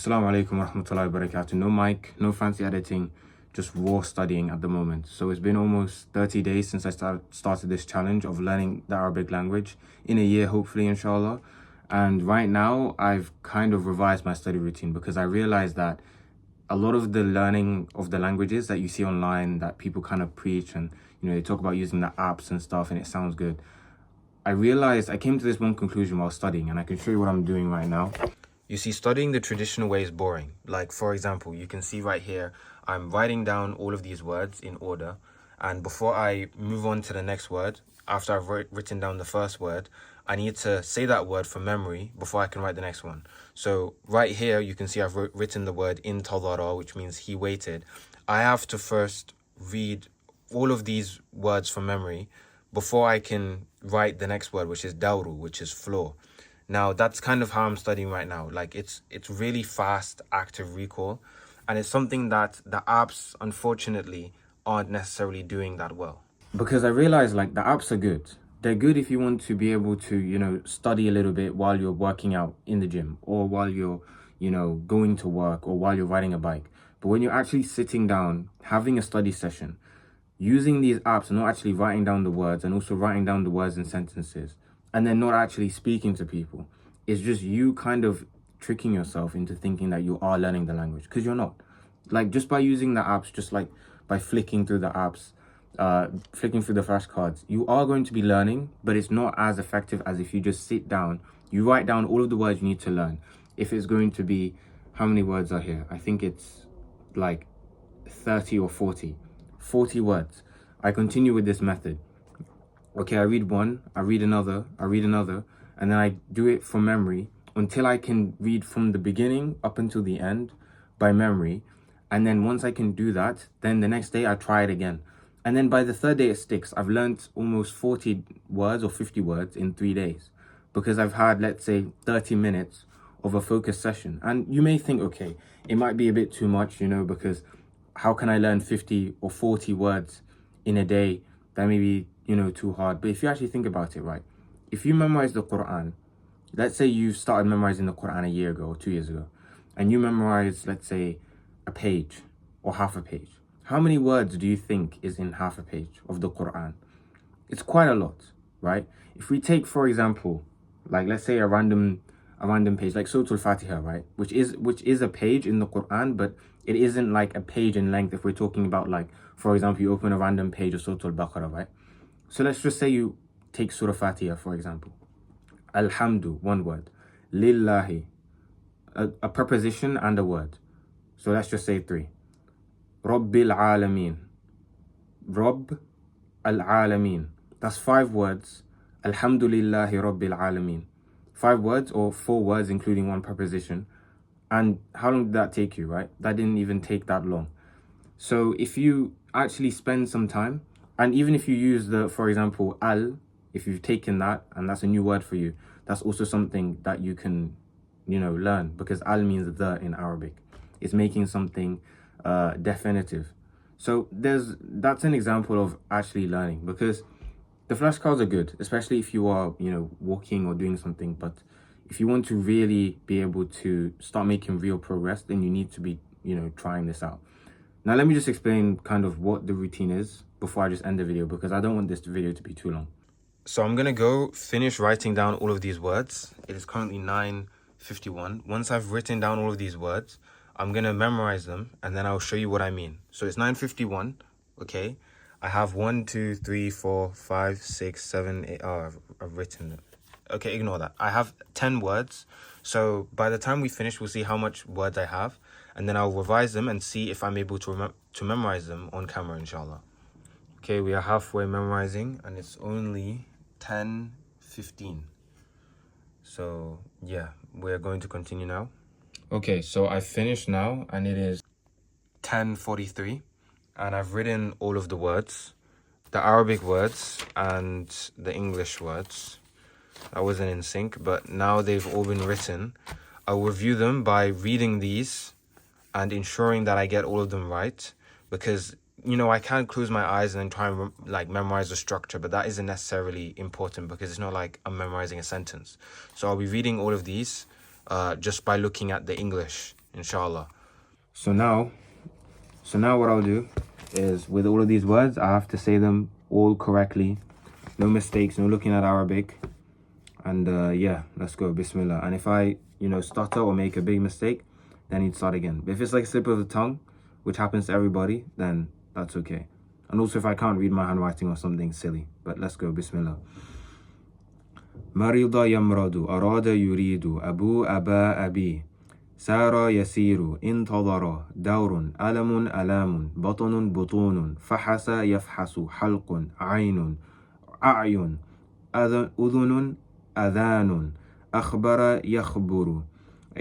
Assalamu alaikum wa rahmatullahi wa barakatuh. No mic, no fancy editing, just raw studying at the moment. So it's been almost 30 days since I started this challenge of learning the Arabic language, in a year hopefully, inshallah. And right now I've kind of revised my study routine because I realized that a lot of the learning of the languages that you see online that people kind of preach, and they talk about using the apps and stuff and it sounds good. I came to this one conclusion while studying, and I can show you what I'm doing right now. You see, studying the traditional way is boring. Like, for example, you can see right here, I'm writing down all of these words in order. And before I move on to the next word, after I've written down the first word, I need to say that word from memory before I can write the next one. So right here, you can see I've written the word intadara, which means he waited. I have to first read all of these words from memory before I can write the next word, which is dawru, which is floor. Now, that's kind of how I'm studying right now. Like, it's really fast, active recall. And it's something that the apps, unfortunately, aren't necessarily doing that well. Because I realize, like, the apps are good. They're good if you want to be able to, study a little bit while you're working out in the gym, or while you're, going to work, or while you're riding a bike. But when you're actually sitting down, having a study session, using these apps and not actually writing down the words, and also writing down the words in sentences, and then not actually speaking to people, it's just you kind of tricking yourself into thinking that you are learning the language, because you're not. Like, just by using the apps, just like by flicking through the apps, flicking through the flashcards, you are going to be learning, but it's not as effective as if you just sit down, you write down all of the words you need to learn. If it's going to be, how many words are here? I think it's like 30 or 40 words. I continue with this method. Okay, I read one, I read another, and then I do it from memory until I can read from the beginning up until the end by memory. And then once I can do that, then the next day I try it again. And then by the third day it sticks. I've learned almost 40 words or 50 words in 3 days because I've had, let's say, 30 minutes of a focused session. And you may think, okay, it might be a bit too much, because how can I learn 50 or 40 words in a day? That may be, too hard. But if you actually think about it, right, if you memorize the Quran, let's say you started memorizing the Quran a year ago or 2 years ago, and you memorize, let's say, a page or half a page. How many words do you think is in half a page of the Quran? It's quite a lot, right? If we take, for example, like, let's say a random page, like Surah Al-Fatiha, right? Which is a page in the Quran, but it isn't like a page in length. If we're talking about, like, for example, you open a random page of Surah Al-Baqarah, right? So let's just say you take Surah Fatiha, for example. Alhamdu, one word. Lillahi, a preposition and a word. So let's just say 3. Rabbil Alameen. Rabb al-Alameen. That's 5 words. Alhamdulillahi Rabbil Alameen. 5 words or 4 words, including one preposition. And how long did that take you, right? That didn't even take that long. So if you actually spend some time, and even if you use for example, al, if you've taken that and that's a new word for you, that's also something that you can, learn, because al means the in Arabic. It's making something definitive. So that's an example of actually learning, because the flashcards are good, especially if you are, walking or doing something. But if you want to really be able to start making real progress, then you need to be, trying this out. Now, let me just explain kind of what the routine is before I just end the video, because I don't want this video to be too long. So I'm going to go finish writing down all of these words. It is currently 9:51. Once I've written down all of these words, I'm going to memorize them, and then I'll show you what I mean. So it's 9:51, okay? I have 1, 2, 3, 4, 5, 6, 7, 8. Oh, I've written it. Okay, ignore that. I have 10 words. So by the time we finish, we'll see how much words I have, and then I'll revise them and see if I'm able to memorize them on camera, inshallah. Okay, we are halfway memorizing, and it's only 10:15. So yeah, we're going to continue now. Okay, so I've finished now, and it is 10:43, and I've written all of the words, the Arabic words and the English words. I wasn't in sync, but now they've all been written. I'll review them by reading these and ensuring that I get all of them right, because I can't close my eyes and then try and memorize the structure, but that isn't necessarily important, because it's not like I'm memorizing a sentence. So I'll be reading all of these just by looking at the English inshallah. So now what I'll do is, with all of these words, I have to say them all correctly. No mistakes, no looking at Arabic. And yeah, let's go. Bismillah. And if I, stutter or make a big mistake, then you'd start again. But if it's like a slip of the tongue, which happens to everybody, then that's okay. And also if I can't read my handwriting or something silly. But let's go. Bismillah. مرض يمرض أراد يريد أبو أبا أبي سار يسير انتظر دور ألم ألام بطن بطون فحس يفحس حلق عين أعين أذن أذان أخبر يخبر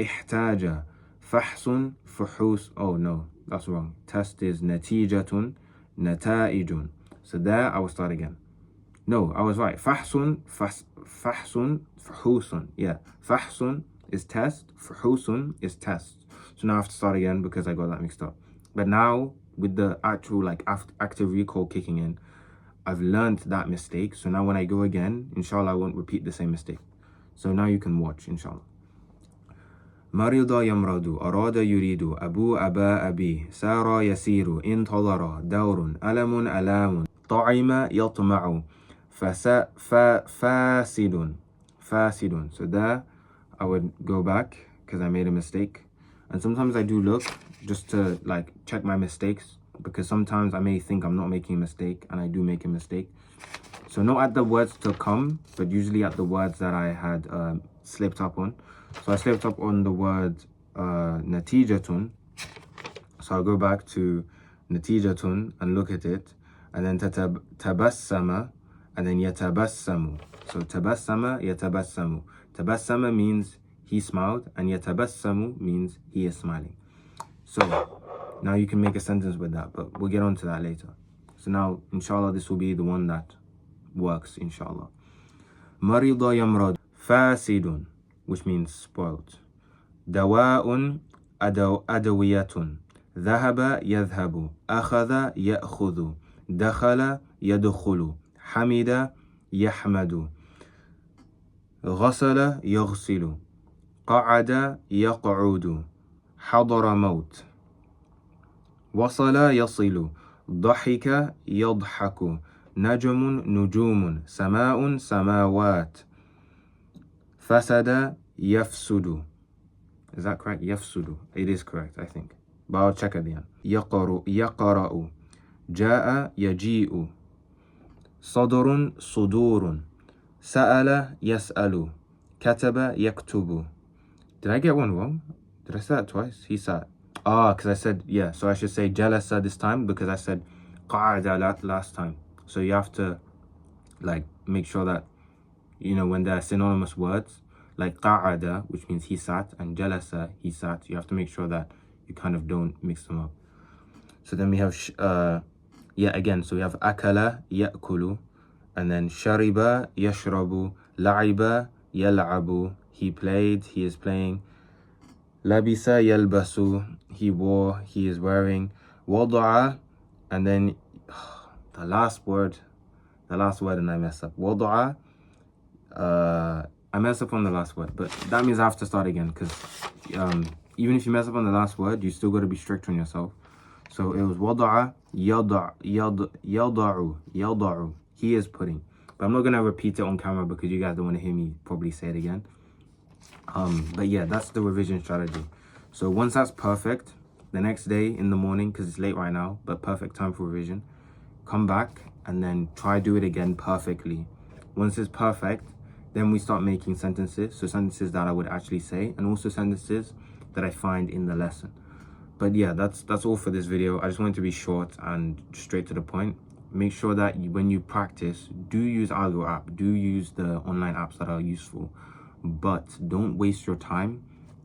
احتاج فحص فحوس. Oh no, that's wrong. Test is نتيجة نتائج. So there I will start again. No, I was right. فحص فحوس. Yeah, فحص is test, فحوس is test. So now I have to start again because I got that mixed up. But now with the actual active recall kicking in, I've learned that mistake. So now when I go again, inshallah, I won't repeat the same mistake. So now you can watch, inshallah. مرض يمرض أراد يريد أبو أبا أبي سار يسير انتظر دور ألم ألام طعم يطمع فاسد. So there I would go back because I made a mistake. And sometimes I do look just to check my mistakes, because sometimes I may think I'm not making a mistake and I do make a mistake. So not at the words to come, but usually at the words that I had slipped up on. So I slipped up on the word natijatun. So I'll go back to natijatun and look at it. And then tabassama, and then yatabassamu. So tabassama, yatabassamu. Tabassama means he smiled, and yatabassamu means he is smiling. So now you can make a sentence with that, but we'll get on to that later. So now, inshallah, this will be the one that works, inshallah. مرض يمرض فاسد, which means spoiled. دواء أدوية ذهب يذهب أخذ يأخذ دخل يدخل حمد يحمد غسل يغسل قعد يقعد حضر موت وصل يصل ضحك يضحك نجم نجوم سماء سماوات فسد يفسد. Is that correct? يفسد. It is correct, I think. But I'll check at the end. يقرأ جاء يجيء صدر صدور سأل يسأل كتب يكتب. Did I get one wrong? Did I say that twice? He sat. Because I said, yeah, so I should say jalasa this time because I said qa'ada last time. So you have to make sure that, when there are synonymous words, like qa'ada, which means he sat, and jalasa, he sat, you have to make sure that you kind of don't mix them up. So then we have, so we have akala, ya'kulu, and then shariba, yashrabu, la'iba, yal'abu, he played, he is playing, labisa, yalbasu, he wore, he is wearing, wada'a, and then the last word and I messed up. Wada'a, I messed up on the last word, but that means I have to start again, because even if you mess up on the last word, you still got to be strict on yourself. So it was wada'a, yada'u, he is putting. But I'm not going to repeat it on camera because you guys don't want to hear me probably say it again. But yeah, that's the revision strategy. So once that's perfect, the next day in the morning, because it's late right now, but perfect time for revision, come back and then try do it again perfectly. Once it's perfect, then we start making sentences. So sentences that I would actually say, and also sentences that I find in the lesson. But yeah, that's all for this video. I just wanted to be short and straight to the point. Make sure that when you practice, do use Algo app, do use the online apps that are useful, but don't waste your time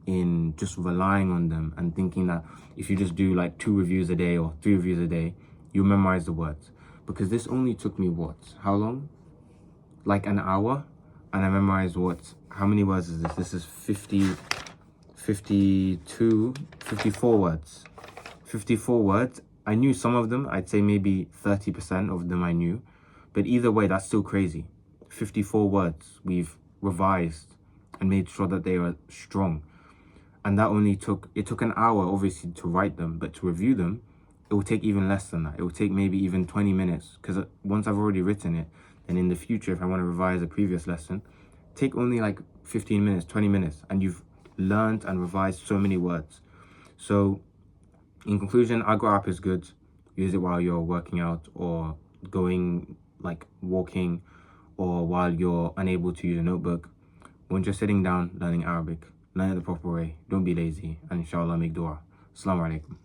in just relying on them and thinking that if you just do 2 reviews a day or 3 reviews a day, you memorize the words. Because this only took me how long? Like an hour, and I memorized how many words is this? This is 54 words. 54 words. I knew some of them. I'd say maybe 30% of them I knew. But either way, that's still crazy. 54 words we've revised and made sure that they are strong. And that only took an hour, obviously, to write them, but to review them, it will take even less than that. It will take maybe even 20 minutes, because once I've already written it, then in the future, if I want to revise a previous lesson, take only like 15 minutes, 20 minutes, and you've learned and revised so many words. So in conclusion, Agro app is good. Use it while you're working out or going, like walking, or while you're unable to use a notebook. When you're sitting down learning Arabic, learn it the proper way. Don't be lazy, and inshallah make dua. Assalamu alaikum.